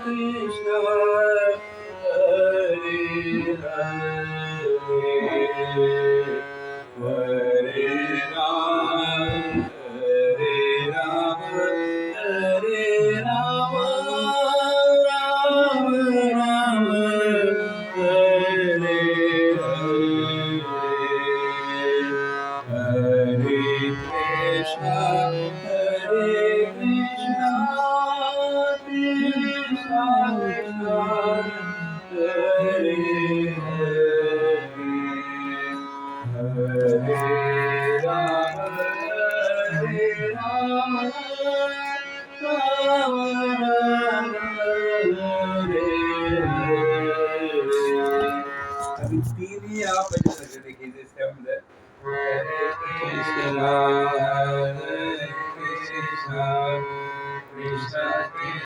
Krishna, Hare Hare Ram, Hare Rama, Ram Ram, Hare Hare, Hare Krishna, Hare Krishna, Krishna Krishna, Hare Hare, Hare Rama, Rama Rama, अभी तीन ही आप बजा सकते थे कि जैसे हम Hare Krishna, Hare Krishna, Krishna Krishna